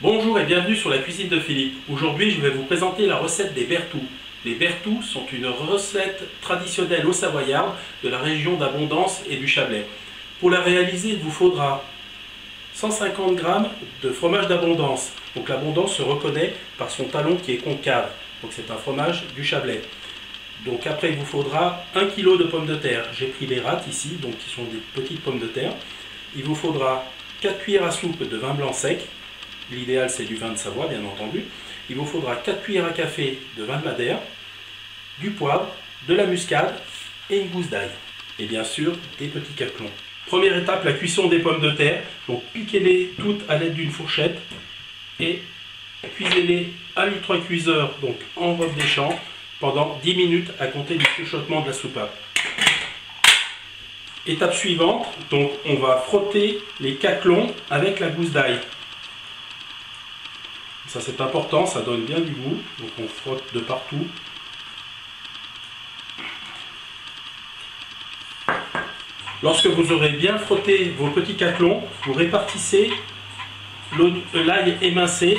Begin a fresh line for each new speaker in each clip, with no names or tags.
Bonjour et bienvenue sur la cuisine de Philippe. Aujourd'hui, je vais vous présenter la recette des bertous. Les bertous sont une recette traditionnelle au savoyard de la région d'Abondance et du Chablais. Pour la réaliser, il vous faudra 150 g de fromage d'Abondance. Donc l'Abondance se reconnaît par son talon qui est concave. Donc c'est un fromage du Chablais. Donc après, il vous faudra 1 kg de pommes de terre. J'ai pris les rates ici, donc qui sont des petites pommes de terre. Il vous faudra 4 cuillères à soupe de vin blanc sec. L'idéal, c'est du vin de Savoie, bien entendu. Il vous faudra 4 cuillères à café de vin de Madère, du poivre, de la muscade et une gousse d'ail. Et bien sûr, des petits caclons. Première étape, la cuisson des pommes de terre. Donc piquez-les toutes à l'aide d'une fourchette et cuisez-les à l'ultra-cuiseur, donc en robe des champs, pendant 10 minutes à compter du chuchotement de la soupape. Étape suivante, donc on va frotter les caclons avec la gousse d'ail. Ça c'est important, ça donne bien du goût, donc on frotte de partout. Lorsque vous aurez bien frotté vos petits caclons, vous répartissez l'ail émincé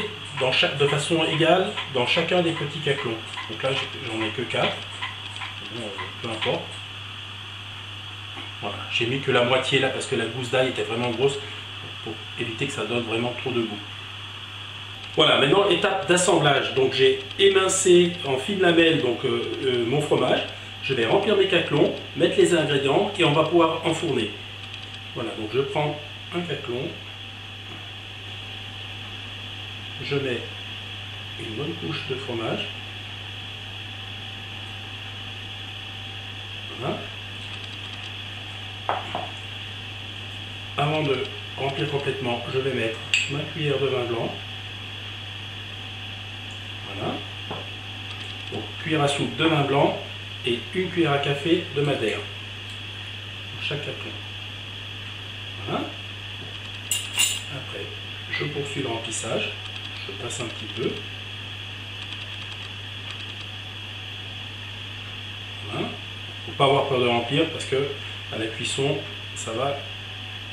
de façon égale dans chacun des petits caclons. Donc là j'en ai que 4, peu importe. Voilà, j'ai mis que la moitié là parce que la gousse d'ail était vraiment grosse pour éviter que ça donne vraiment trop de goût. Voilà, maintenant étape d'assemblage. Donc j'ai émincé en fine lamelle mon fromage. Je vais remplir mes caclons, mettre les ingrédients et on va pouvoir enfourner. Voilà, donc je prends un caclon, je mets une bonne couche de fromage. Voilà. Avant de remplir complètement, je vais mettre ma cuillère de vin blanc. Voilà. Donc cuillère à soupe de vin blanc et une cuillère à café de Madère pour chaque caclon. Voilà. Après, je poursuis le remplissage. Je passe un petit peu. Voilà. Il ne faut pas avoir peur de remplir parce que à la cuisson, ça va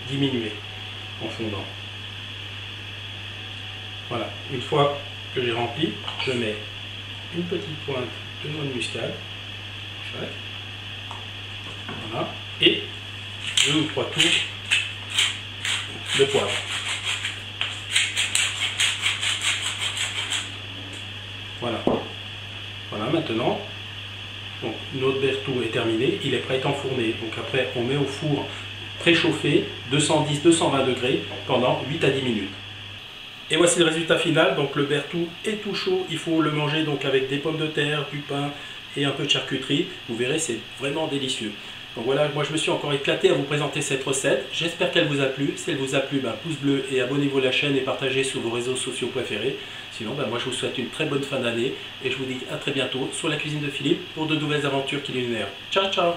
diminuer en fondant. Voilà. Une fois que j'ai rempli, je mets une petite pointe de noix de muscade, chaque. Voilà, et 2 ou 3 tours de poivre. Voilà. Voilà, maintenant, donc, notre bertou est terminé, il est prêt à être enfourné. Donc après, on met au four préchauffé, 210-220 degrés, pendant 8 à 10 minutes. Et voici le résultat final. Donc le bertou est tout chaud, il faut le manger donc avec des pommes de terre, du pain et un peu de charcuterie. Vous verrez, c'est vraiment délicieux. Donc voilà, moi je me suis encore éclaté à vous présenter cette recette. J'espère qu'elle vous a plu. Si elle vous a plu, pouce bleu et abonnez-vous à la chaîne et partagez sur vos réseaux sociaux préférés. Sinon, moi je vous souhaite une très bonne fin d'année et je vous dis à très bientôt sur la cuisine de Philippe pour de nouvelles aventures culinaires. Ciao ciao!